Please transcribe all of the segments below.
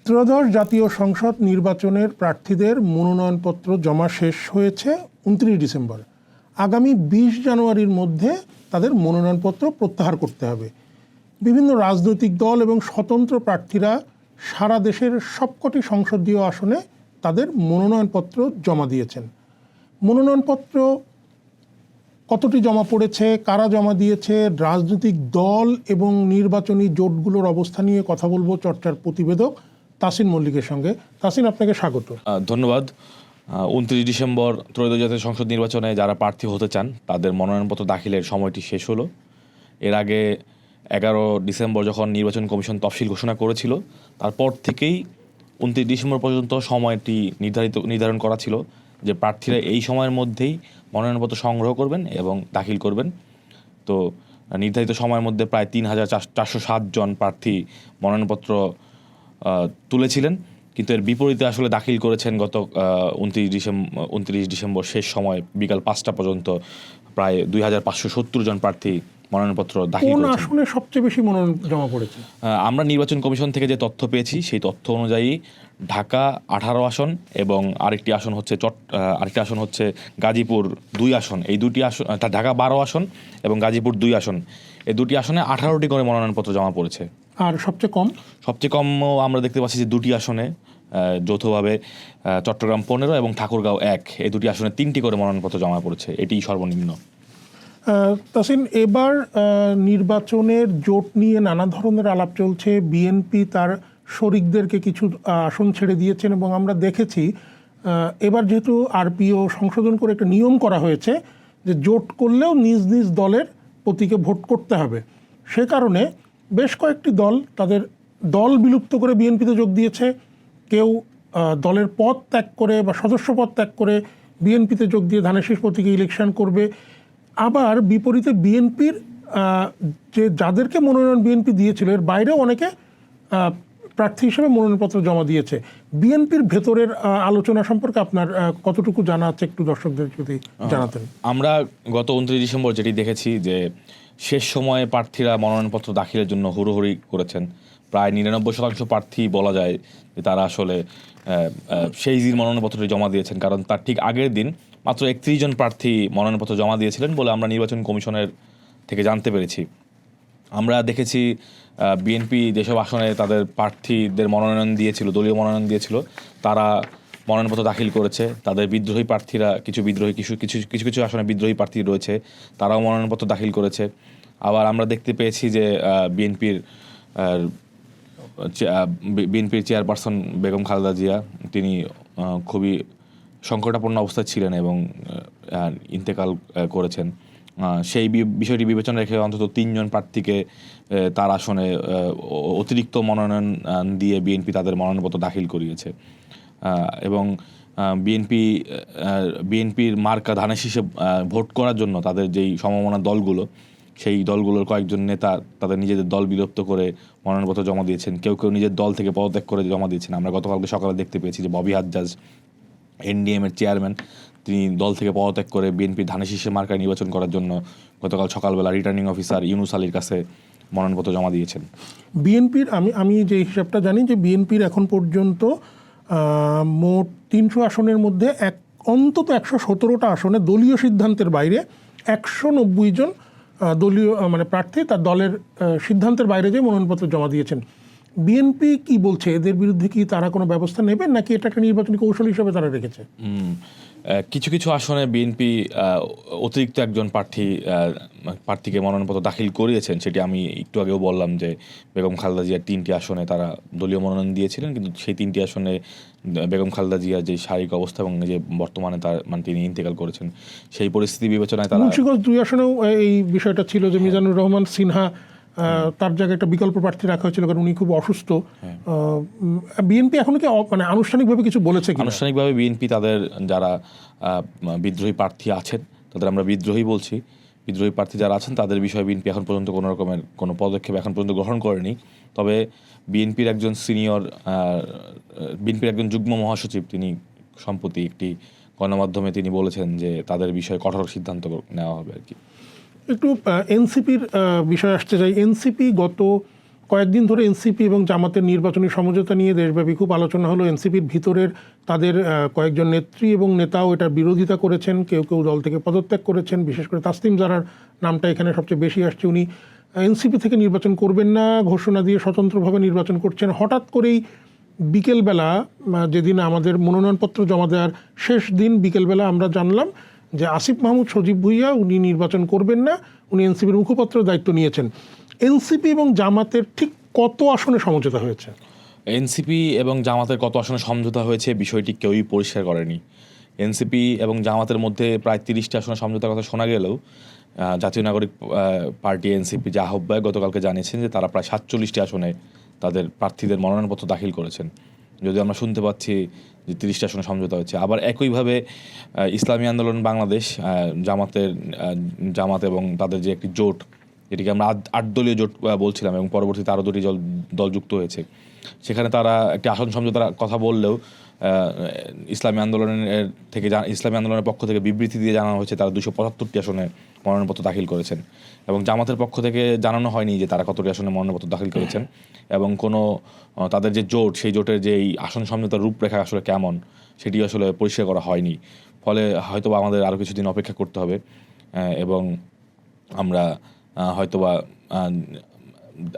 ত্রয়োদশ জাতীয় সংসদ নির্বাচনের প্রার্থীদের মনোনয়নপত্র জমা শেষ হয়েছে 29 ডিসেম্বর। আগামী 20 জানুয়ারির মধ্যে তাদের মনোনয়নপত্র প্রত্যাহার করতে হবে। বিভিন্ন রাজনৈতিক দল এবং স্বতন্ত্র প্রার্থীরা সারা দেশের সবকটি সংসদীয় আসনে তাদের মনোনয়নপত্র জমা দিয়েছেন। মনোনয়নপত্র কতটি জমা পড়েছে, কারা জমা দিয়েছে, রাজনৈতিক দল এবং নির্বাচনী জোটগুলোর অবস্থা নিয়ে কথা বলবো চর্চার প্রতিবেদক তাসিন মল্লিকের সঙ্গে। তাসিন, আপনাকে স্বাগত। ধন্যবাদ। 29 ডিসেম্বর ত্রয়োদশ জাতীয় সংসদ নির্বাচনে যারা প্রার্থী হতে চান তাদের মনোনয়নপত্র দাখিলের সময়টি শেষ হলো। এর আগে 11 ডিসেম্বর যখন নির্বাচন কমিশন তফসিল ঘোষণা করেছিল, তারপর থেকেই 29 ডিসেম্বর পর্যন্ত সময়টি নির্ধারণ করা ছিল যে প্রার্থীরা এই সময়ের মধ্যেই মনোনয়নপত্র সংগ্রহ করবেন এবং দাখিল করবেন। তো নির্ধারিত সময়ের মধ্যে প্রায় 3,407 জন প্রার্থী মনোনয়নপত্র তুলেছিলেন, কিন্তু এর বিপরীতে আসলে দাখিল করেছেন গত 29 ডিসেম্বর শেষ সময় বিকাল 5টা পর্যন্ত প্রায় 2,570 জন প্রার্থী মনোনয়নপত্র দাখিল করেছেন। কোন আসনে সবচেয়ে বেশি মনোনয়ন জমা পড়েছে? আমরা নির্বাচন কমিশন থেকে যে তথ্য পেয়েছি সেই তথ্য অনুযায়ী ঢাকা 18 আসন এবং আরেকটি আসন হচ্ছে গাজীপুর 2 আসন। এই দুটি আসন, ঢাকা 12 আসন এবং গাজীপুর 2 আসন, এই দুটি আসনে 18টি করে মনোনয়নপত্র জমা পড়েছে। আর সবচেয়ে কম আমরা দেখতে পাচ্ছি যে দুটি আসনে যৌথভাবে চট্টগ্রাম 15 এবং ঠাকুরগাঁও 1, এই দুটি আসনে 3টি করে মনোনয়নপত্র জমা পড়েছে, এটি সর্বনিম্ন। তাসিন, এবার নির্বাচনের জোট নিয়ে নানা ধরনের আলাপ চলছে। বিএনপি তার শরিকদেরকে কিছু আসন ছেড়ে দিয়েছেন এবং আমরা দেখেছি এবার যেহেতু আরপিও সংশোধন করে একটা নিয়ম করা হয়েছে যে জোট করলেও নিজ নিজ দলের প্রতীকে ভোট করতে হবে, সে কারণে বেশ কয়েকটি দল তাদের দল বিলুপ্ত করে বিএনপিতে যোগ দিয়েছে। কেউ দলের পদ ত্যাগ করে বা সদস্য পদ ত্যাগ করে বিএনপিতে যোগ দিয়ে ধানের শীষ প্রতীকে ইলেকশন করবে। আবার বিপরীতে বিএনপির যে যাদেরকে মনোনয়ন বিএনপি দিয়েছিল এর বাইরেও অনেকে প্রার্থী হিসেবে মনোনয়নপত্র জমা দিয়েছে। বিএনপির ভেতরের আলোচনা সম্পর্কে আপনার কতটুকু জানা আছে একটু দর্শকদের যদি জানাতেন। আমরা গত 29 ডিসেম্বর যেটি দেখেছি যে শেষ সময়ে প্রার্থীরা মনোনয়নপত্র দাখিলের জন্য হুড়োহুড়ি করেছেন। প্রায় 99% প্রার্থী বলা যায় যে তারা আসলে সেই দিন মনোনয়নপত্রটি জমা দিয়েছেন, কারণ তার ঠিক আগের দিন মাত্র 31 জন প্রার্থী মনোনয়নপত্র জমা দিয়েছিলেন বলে আমরা নির্বাচন কমিশনের থেকে জানতে পেরেছি। আমরা দেখেছি বিএনপি যেসব আসনে তাদের প্রার্থীদের মনোনয়ন দিয়েছিল, দলীয় মনোনয়ন দিয়েছিল, তারা মনোনয়নপত্র দাখিল করেছে। তাদের বিদ্রোহী প্রার্থীরা কিছু আসনে বিদ্রোহী প্রার্থী রয়েছে, তারাও মনোনয়নপত্র দাখিল করেছে। আবার আমরা দেখতে পেয়েছি যে বিএনপির চেয়ারপারসন বেগম খালেদা জিয়া তিনি খুবই সংকটাপন্ন অবস্থায় ছিলেন এবং ইন্তেকাল করেছেন। সেই বিষয়টি বিবেচনা রেখে অন্তত 3 জন প্রার্থীকে তার আসনে অতিরিক্ত মনোনয়ন দিয়ে বিএনপি তাদের মনোনয়নপত্র দাখিল করিয়েছে। এবং বিএনপির মার্কা ধানের শীষে ভোট করার জন্য তাদের যেই সমমনা দলগুলো, সেই দলগুলোর কয়েকজন নেতা তাদের নিজেদের দল বিলুপ্ত করে মনোনয়নপত্র জমা দিয়েছেন। কেউ নিজের দল থেকে পদত্যাগ করে জমা দিয়েছেন। আমরা গতকালকে সকালে দেখতে পেয়েছি যে ববি হাজ্জাজ, এনডিএমের চেয়ারম্যান, তিনি দল থেকে পদত্যাগ করে বিএনপি ধানের শীষে মার্কায় নির্বাচন করার জন্য গতকাল সকালবেলা রিটার্নিং অফিসার ইউনুস আলীর কাছে মনোনয়নপত্র জমা দিয়েছেন। বিএনপির আমি যে হিসাবটা জানি যে বিএনপির এখন পর্যন্ত মোট 300 আসনের মধ্যে অন্তত 117টা আসনে দলীয় সিদ্ধান্তের বাইরে 190 জন দলীয় প্রার্থী তার দলের সিদ্ধান্তের বাইরে যে মনোনয়নপত্র জমা দিয়েছেন। বিএনপি কি বলছে, এদের বিরুদ্ধে কি তারা কোনো ব্যবস্থা নেবেন নাকি এটা একটা নির্বাচনী কৌশল হিসেবে তারা রেখেছে? কিছু আসনে বিএনপি অতিরিক্ত একজন প্রার্থীকে মনোনয়নপত্র দাখিল করিয়েছেন। সেটি আমি একটু আগেও বললাম যে বেগম খালেদা জিয়ার 3টি আসনে তারা দলীয় মনোনয়ন দিয়েছিলেন, কিন্তু সেই 3টি আসনে বেগম খালেদা জিয়ার যে শারীরিক অবস্থা এবং যে বর্তমানে তিনি ইন্তেকাল করেছেন, সেই পরিস্থিতি বিবেচনায় তারা মুন্সিগঞ্জ 2 আসনেও এই বিষয়টা ছিল যে মিজানুর রহমান সিনহা তার জায়গায় একটা বিকল্প প্রার্থী রাখা হয়েছিল কারণ উনি খুব অসুস্থ। বিএনপি এখনো কি আনুষ্ঠানিকভাবে কিছু বলেছে? আনুষ্ঠানিকভাবে বিএনপি তাদের যারা বিদ্রোহী প্রার্থী আছেন তাদের আমরা বিদ্রোহী বলছি, বিদ্রোহী প্রার্থী যারা আছেন তাদের বিষয়ে বিএনপি এখন পর্যন্ত কোনো রকমের কোনো পদক্ষেপ এখন পর্যন্ত গ্রহণ করেনি। তবে বিএনপির একজন যুগ্ম মহাসচিব তিনি সম্প্রতি একটি গণমাধ্যমে তিনি বলেছেন যে তাদের বিষয়ে কঠোর সিদ্ধান্ত নেওয়া হবে আর কি। একটু এনসিপির বিষয় আসতে চাই। এনসিপি গত কয়েকদিন ধরে এনসিপি এবং জামাতের নির্বাচনী সমঝোতা নিয়ে দেশব্যাপী খুব আলোচনা হলো। এনসিপির ভিতরের তাদের কয়েকজন নেত্রী এবং নেতাও এটার বিরোধিতা করেছেন, কেউ কেউ দল থেকে পদত্যাগ করেছেন। বিশেষ করে তাসনিম জারার নামটা এখানে সবচেয়ে বেশি আসছে। উনি এনসিপি থেকে নির্বাচন করবেন না ঘোষণা দিয়ে স্বতন্ত্রভাবে নির্বাচন করছেন। হঠাৎ করেই বিকেলবেলা, যেদিন আমাদের মনোনয়নপত্র জমা দেওয়ার শেষ দিন, বিকেলবেলা আমরা জানলাম যে আসিফ মাহমুদ সজীব ভুঁইয়া উনি নির্বাচন করবেন না, উনি এনসিপির মুখপাত্রের দায়িত্ব নিয়েছেন। এনসিপি এবং জামাতের ঠিক কত আসনে সমঝোতা হয়েছে? এনসিপি এবং জামাতের কত আসনে সমঝোতা হয়েছে বিষয়টি কেউই পরিষ্কার করেনি। এনসিপি এবং জামাতের মধ্যে প্রায় 30টি আসনে সমঝোতার কথা শোনা গেলেও জাতীয় নাগরিক পার্টি এনসিপি যে আহ্বায়ক গতকালকে জানিয়েছেন যে তারা প্রায় 47টি আসনে তাদের প্রার্থীদের মনোনয়নপত্র দাখিল করেছেন। যদিও আমরা শুনতে পাচ্ছি যে 30টি আসনে সমঝোতা হচ্ছে। আবার একইভাবে ইসলামী আন্দোলন বাংলাদেশ, জামাত এবং তাদের যে একটি জোট, এটিকে আমরা 8 দলীয় জোট বলছিলাম এবং পরবর্তীতে আরও 2টি দল যুক্ত হয়েছে, সেখানে তারা একটি আসন সমঝোতার কথা বললেও ইসলামী আন্দোলনের পক্ষ থেকে বিবৃতি দিয়ে জানানো হয়েছে তারা 275টি আসনে মনোনয়নপত্র দাখিল করেছেন। এবং জামাতের পক্ষ থেকে জানানো হয়নি যে তারা কতটি আসনে মনোনয়নপত্র দাখিল করেছেন এবং কোনো তাদের যে জোট, সেই জোটের যে এই আসন সমঝোতার রূপরেখা আসলে কেমন সেটি আসলে পরিষ্কার করা হয়নি। ফলে হয়তো আমাদের আরও কিছুদিন অপেক্ষা করতে হবে এবং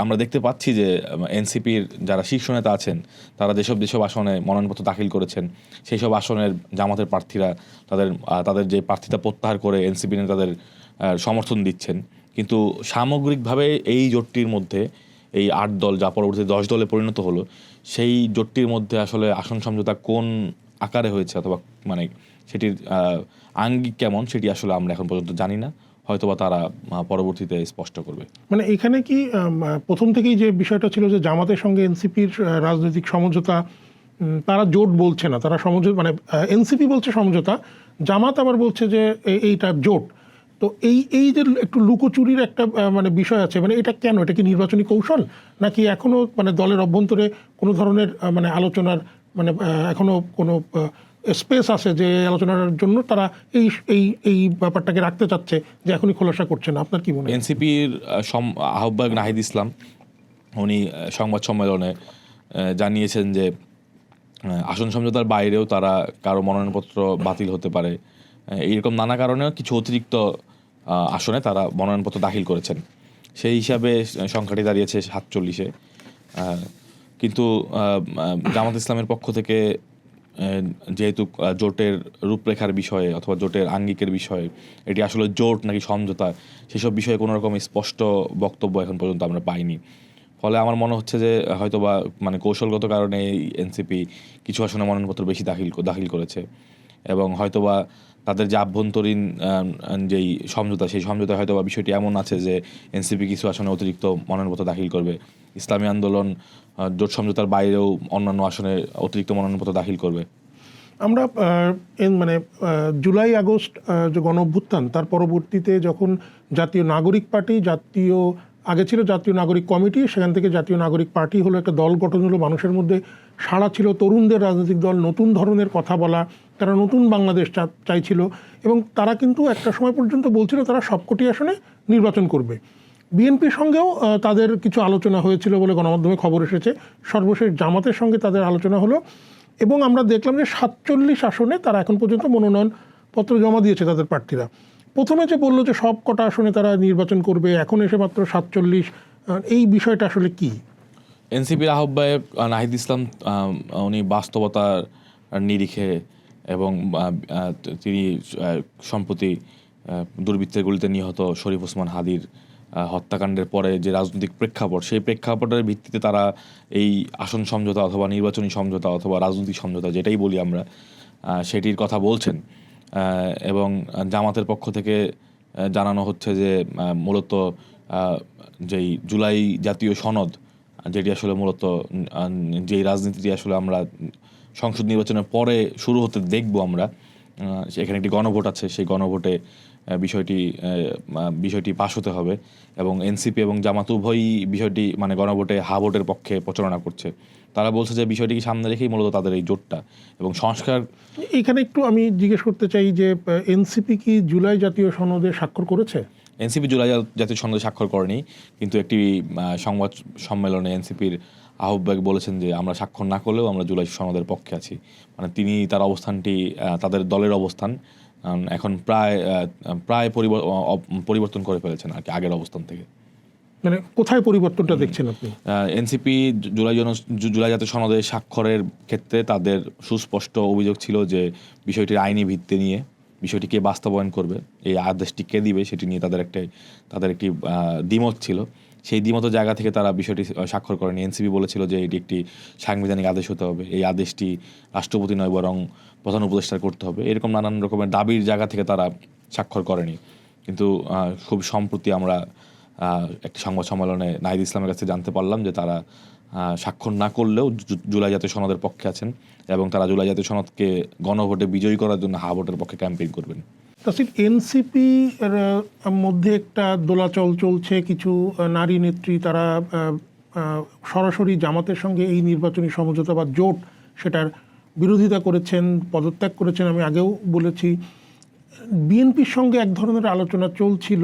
আমরা দেখতে পাচ্ছি যে এনসিপির যারা শীর্ষ নেতা আছেন তারা যেসব আসনে মনোনয়নপত্র দাখিল করেছেন সেই সব আসনের জামাতের প্রার্থীরা তাদের যে প্রার্থিতা প্রত্যাহার করে এনসিপি নেতাদের সমর্থন দিচ্ছেন। কিন্তু সামগ্রিকভাবে এই জোটটির মধ্যে এই 8 দল যা পরবর্তীতে 10 দলে পরিণত হলো, সেই জোটটির মধ্যে আসলে আসন সমঝোতা কোন আকারে হয়েছে অথবা মানে সেটির আঙ্গিক কেমন সেটি আসলে আমরা এখন পর্যন্ত জানি না। হয়তোবা তারা পরবর্তীতে স্পষ্ট করবে। মানে এখানে কি প্রথম থেকেই যে বিষয়টা ছিল যে জামাতের সঙ্গে এনসিপির রাজনৈতিক সমঝোতা, তারা জোট বলছে না, তারা সমঝোতা, মানে এনসিপি বলছে সমঝোতা, জামাত আবার বলছে যে এইটা জোট। তো এই যে একটু লুকোচুরির একটা মানে বিষয় আছে, মানে এটা কেন? এটা কি নির্বাচনী কৌশল, নাকি এখনো মানে দলের অভ্যন্তরে কোনো ধরনের মানে আলোচনার মানে এখনো কোনো স্পেস আছে যে আলোচনার জন্য তারা এই ব্যাপারটাকে রাখতে চাচ্ছে যে এখনই খোলাসা করছে না? আপনার কি মনে হয়? এনসিপির আহ্বায়ক নাহিদ ইসলাম উনি সংবাদ সম্মেলনে জানিয়েছেন যে আসন সমঝোতার বাইরেও তারা কারো মনোনয়নপত্র বাতিল হতে পারে, এইরকম নানা কারণেও কিছু অতিরিক্ত আসনে তারা মনোনয়নপত্র দাখিল করেছেন। সেই হিসাবে সংখ্যাটি দাঁড়িয়েছে 47-এ। কিন্তু জামাত ইসলামের পক্ষ থেকে যেহেতু জোটের রূপরেখার বিষয়ে অথবা জোটের আঙ্গিকের বিষয়ে এটি আসলে জোট নাকি সমঝোতা সেসব বিষয়ে কোনো রকম স্পষ্ট বক্তব্য এখন পর্যন্ত আমরা পাইনি। ফলে আমার মনে হচ্ছে যে হয়তোবা মানে কৌশলগত কারণে এনসিপি কিছু আসনে মনোনয়নপত্র বেশি দাখিল করেছে এবং হয়তোবা তাদের যে আভ্যন্তরীণ যেই সমঝোতা, সেই সমঝোতায় হয়তোবা বিষয়টি এমন আছে যে এনসিপি কিছু আসনে অতিরিক্ত মনোনয়নপত্র দাখিল করবে, ইসলামী আন্দোলন জোট সমঝোতার বাইরেও অন্যান্য আসনে অতিরিক্ত মনোনয়নপত্র দাখিল করবে। আমরা মানে জুলাই আগস্ট যে গণ অভ্যুত্থান, তার পরবর্তীতে যখন জাতীয় নাগরিক পার্টি, আগে ছিল জাতীয় নাগরিক কমিটি, সেখান থেকে জাতীয় নাগরিক পার্টি হলো, একটা দল গঠন হলো, মানুষের মধ্যে সাড়া ছিল, তরুণদের রাজনৈতিক দল, নতুন ধরনের কথা বলা, তারা নতুন বাংলাদেশ চাইছিল এবং তারা কিন্তু একটা সময় পর্যন্ত বলছিল তারা সবকটি আসনে নির্বাচন করবে। বিএনপির সঙ্গেও তাদের কিছু আলোচনা হয়েছিল বলে গণমাধ্যমে খবর এসেছে। সর্বশেষ জামাতের সঙ্গে তাদের আলোচনা হলো এবং আমরা দেখলাম যে 47 আসনে তারা এখন পর্যন্ত মনোনয়নপত্র জমা দিয়েছে তাদের প্রার্থীরা। প্রথমে যে বললো যে সব কটা আসনে তারা নির্বাচন করবে, এখন এসে মাত্র 47, এই বিষয়টা আসলে কি? এনসিপির আহ্বায়ক নাহিদ ইসলাম উনি বাস্তবতার নিরিখে এবং তিনি সম্প্রতি দুর্বৃত্তের গুলিতে নিহত শরীফ ওসমান হাদির হত্যাকাণ্ডের পরে যে রাজনৈতিক প্রেক্ষাপট, সেই প্রেক্ষাপটের ভিত্তিতে তারা এই আসন সমঝোতা অথবা নির্বাচনী সমঝোতা অথবা রাজনৈতিক সমঝোতা যেটাই বলি আমরা, সেটির কথা বলছেন। এবং জামাতের পক্ষ থেকে জানানো হচ্ছে যে মূলত যেই জুলাই জাতীয় সনদ, যেটি আসলে মূলত যেই রাজনীতিটি আসলে আমরা সংসদ নির্বাচনের পরে শুরু হতে দেখব আমরা, এখানে একটি গণভোট আছে, সেই গণভোটে বিষয়টি পাস হতে হবে এবং এনসিপি এবং জামাত উভয়ই বিষয়টি মানে গণভোটে হা ভোটের পক্ষে প্রচারণা করছে। তারা বলছে যে বিষয়টিকে সামনে রেখেই মূলত তাদের এই জোটটা এবং সংস্কার। এখানে একটু আমি জিজ্ঞেস করতে চাই যে এনসিপি কি জুলাই জাতীয় সনদে স্বাক্ষর করেছে? এনসিপি জুলাই জাতীয় সনদে স্বাক্ষর করেনি, কিন্তু একটি সংবাদ সম্মেলনে এনসিপির আহ্বায়ক বলেছেন যে আমরা স্বাক্ষর না করলেও আমরা জুলাই সনদের পক্ষে আছি। মানে তিনি তার অবস্থানটি, তাদের দলের অবস্থান এখন প্রায় পরিবর্তন করে ফেলেছেন আর কি আগের অবস্থান থেকে। মানে কোথায় পরিবর্তনটা দেখছেন আপনি? এনসিপি জুলাই জাতীয় সনদে স্বাক্ষরের ক্ষেত্রে তাদের সুস্পষ্ট অভিযোগ ছিল যে বিষয়টির আইনি ভিত্তি নিয়ে, বিষয়টি কে বাস্তবায়ন করবে, এই আদেশটি কে দিবে, সেটি নিয়ে তাদের একটি দ্বিমত ছিল। সেই দ্বিমত জায়গা থেকে তারা বিষয়টি স্বাক্ষর করেনি। এনসিপি বলেছিল যে এটি একটি সাংবিধানিক আদেশ হতে হবে, এই আদেশটি রাষ্ট্রপতি নয় বরং প্রধান উপদেষ্টার করতে হবে, এরকম নানান রকমের দাবির জায়গা থেকে তারা স্বাক্ষর করেনি। কিন্তু খুব সম্প্রতি আমরা একটি সংবাদ সম্মেলনে নাহিদ ইসলামের কাছে জানতে পারলাম যে তারা স্বাক্ষর না করলেও জুলাই জাতীয় সনদের পক্ষে আছেন এবং তারা জুলাই জাতীয় সনদকে গণভোটে বিজয়ী করার জন্য হা ভোটের পক্ষে ক্যাম্পেইন করবেন। তাসির, এনসিপি মধ্যে একটা দোলাচল চলছে, কিছু নারী নেত্রী তারা সরাসরি জামাতের সঙ্গে এই নির্বাচনী সমঝোতা বা জোট সেটার বিরোধিতা করেছেন, পদত্যাগ করেছেন। আমি আগেও বলেছি বিএনপির সঙ্গে এক ধরনের আলোচনা চলছিল।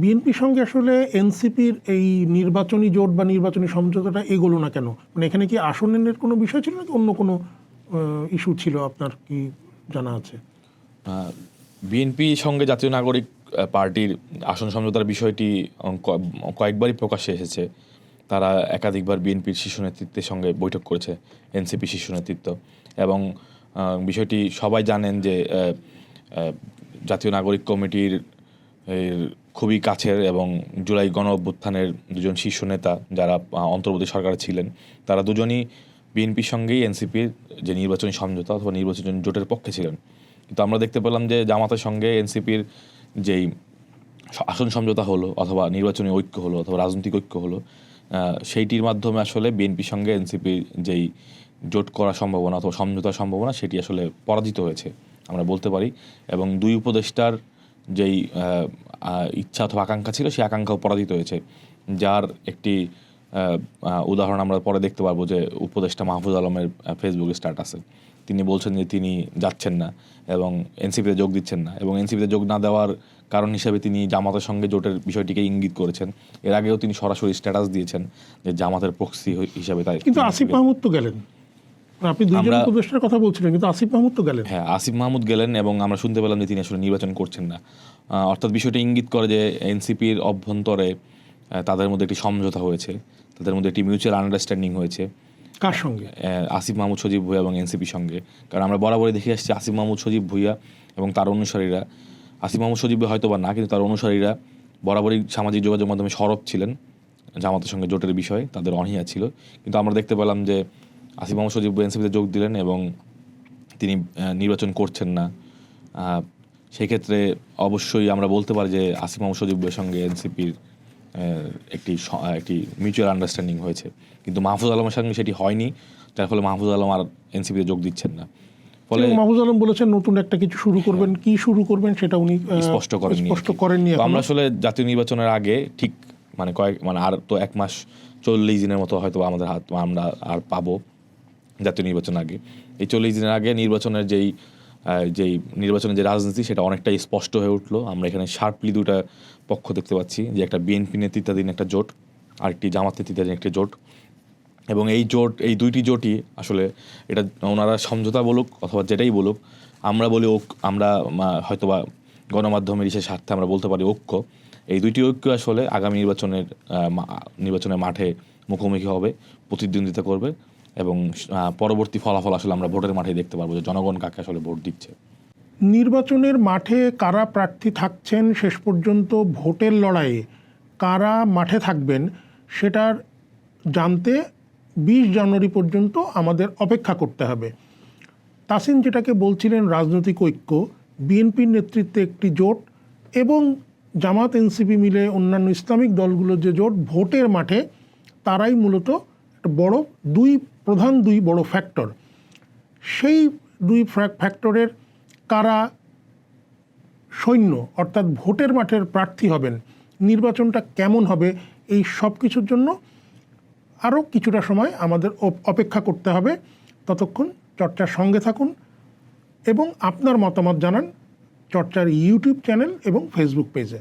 বিএনপির সঙ্গে আসলে এনসিপির এই নির্বাচনী জোট বা নির্বাচনী সমঝোতাটা এগোলো না কেন? মানে এখানে কি আসনের কোনো বিষয় ছিল নাকি অন্য কোনো ইস্যু ছিল? আপনার কি জানা আছে? বিএনপি সঙ্গে জাতীয় নাগরিক পার্টির আসন সমঝোতার বিষয়টি কয়েকবারই প্রকাশ্যে এসেছে। তারা একাধিকবার বিএনপির শীর্ষ নেতৃত্বের সঙ্গে বৈঠক করেছে, এনসিপি শীর্ষ নেতৃত্ব, এবং বিষয়টি সবাই জানেন যে জাতীয় নাগরিক কমিটির খুবই কাছের এবং জুলাই গণ অভ্যুত্থানের দুজন শীর্ষ নেতা যারা অন্তর্বর্তী সরকারে ছিলেন, তারা দুজনই বিএনপির সঙ্গেই এনসিপির যে নির্বাচনী সমঝোতা অথবা নির্বাচনী জোটের পক্ষে ছিলেন। কিন্তু আমরা দেখতে পেলাম যে জামাতের সঙ্গে এনসিপির যেই আসন সমঝোতা হলো অথবা নির্বাচনী ঐক্য হলো অথবা রাজনৈতিক ঐক্য হলো, সেইটির মাধ্যমে আসলে বিএনপির সঙ্গে এনসিপির যেই জোট করার সম্ভাবনা অথবা সমঝোতার সম্ভাবনা সেটি আসলে পরাজিত হয়েছে আমরা বলতে পারি। এবং দুই উপদেষ্টার যেই ইচ্ছা অথবা আকাঙ্ক্ষা ছিল সেই আকাঙ্ক্ষাও পরাজিত হয়েছে, যার একটি উদাহরণ আমরা পরে দেখতে পারবো যে উপদেষ্টা মাহফুজ আলমের ফেসবুকে স্ট্যাটাসে তিনি বলছেন যে তিনি যাচ্ছেন না এবং এনসিপিতে যোগ দিচ্ছেন না, এবং এনসিপিতে যোগ না দেওয়ার কারণ হিসেবে তিনি জামাতের সঙ্গে জোটের বিষয়টিকে ইঙ্গিত করেছেন। এর আগেও তিনি সরাসরি স্ট্যাটাস দিয়েছেন যে জামাতের প্রক্সি হিসাবে তাই। কিন্তু আসিফ মাহমুদ তো গেলেন, আপনি দুইজন উপদেষ্টার কথা বলছিলেন, কিন্তু আসিফ মাহমুদ তো গেলেন। হ্যাঁ, আসিফ মাহমুদ গেলেন এবং আমরা শুনতে পেলাম যে তিনি আসলে নির্বাচন করছেন না। অর্থাৎ বিষয়টা ইঙ্গিত করে যে এনসিপির অভ্যন্তরে তাদের মধ্যে একটি সমঝোতা হয়েছে, তাদের মধ্যে একটি মিউচুয়াল আন্ডারস্ট্যান্ডিং হয়েছে। কার সঙ্গে? আসিফ মাহমুদ সজীব ভুঁইয়া এবং এনসিপির সঙ্গে। কারণ আমরা বরাবরই দেখে আসছি আসিফ মাহমুদ সজীব ভুঁইয়া এবং তার অনুসারীরা, আসিফ মাহমুদ সজীব হয়তো বা না, কিন্তু তার অনুসারীরা বরাবরই সামাজিক যোগাযোগ মাধ্যমে সরব ছিলেন জামাতের সঙ্গে জোটের বিষয়ে, তাদের অনীহা ছিল। কিন্তু আমরা দেখতে পেলাম যে আসিফ মাহমুদ সজীব এনসিপিতে যোগ দিলেন এবং তিনি নির্বাচন করছেন না। সেক্ষেত্রে অবশ্যই আমরা বলতে পারি যে আসিফ মাহমুদ সজীবের সঙ্গে এনসিপির একটি মিউচুয়াল আন্ডারস্ট্যান্ডিং হয়েছে, কিন্তু মাহফুজ আলমের সঙ্গে সেটি হয়নি, যার ফলে মাহফুজ আলম আর এনসিপিতে যোগ দিচ্ছেন না। ফলে মাহফুজ আলম বলেছেন নতুন একটা কিছু শুরু করবেন, কি শুরু করবেন সেটা উনি স্পষ্ট করেননি। আমরা আসলে জাতীয় নির্বাচনের আগে ঠিক আর তো 1 মাস 40 দিনের মতো হয়তো আমরা আর পাবো জাতীয় নির্বাচন আগে। এই 40 দিনের আগে নির্বাচনের যেই নির্বাচনের যে রাজনীতি সেটা অনেকটাই স্পষ্ট হয়ে উঠলো। আমরা এখানে শার্পলি দুটা পক্ষ দেখতে পাচ্ছি, যে একটা বিএনপি নেতৃত্বাধীন একটা জোট, আরেকটি জামাত নেতৃত্বাধীন একটি জোট। এবং এই দুইটি জোটই আসলে এটা ওনারা সমঝোতা বলুক অথবা যেটাই বলুক, আমরা বলি আমরা হয়তোবা গণমাধ্যমের স্বার্থে আমরা বলতে পারি ঐক্য। এই দুইটি ঐক্য আসলে আগামী নির্বাচনের মাঠে মুখোমুখি হবে, প্রতিদ্বন্দ্বিতা করবে এবং পরবর্তী ফলাফল আসলে আমরা ভোটের মাঠে দেখতে পারবো যে জনগণ কাকে আসলে ভোট দিচ্ছে। নির্বাচনের মাঠে কারা প্রার্থী থাকছেন, শেষ পর্যন্ত ভোটের লড়াইয়ে কারা মাঠে থাকবেন, সেটার জানতে 20 জানুয়ারি পর্যন্ত আমাদের অপেক্ষা করতে হবে। তাসিন যেটাকে বলছিলেন রাজনৈতিক ঐক্য, বিএনপির নেতৃত্বে একটি জোট এবং জামাত এনসিপি মিলে অন্যান্য ইসলামিক দলগুলোর যে জোট, ভোটের মাঠে তারাই মূলত একটা প্রধান দুই বড় ফ্যাক্টর। সেই দুই ফ্যাক্টরের কারা সৈন্য অর্থাৎ ভোটের মাঠের প্রার্থী হবেন, নির্বাচনটা কেমন হবে, এই সব কিছুর জন্য আরও কিছুটা সময় আমাদের অপেক্ষা করতে হবে। ততক্ষণ চর্চার সঙ্গে থাকুন এবং আপনার মতামত জানান চর্চার ইউটিউব চ্যানেল এবং ফেসবুক পেজে।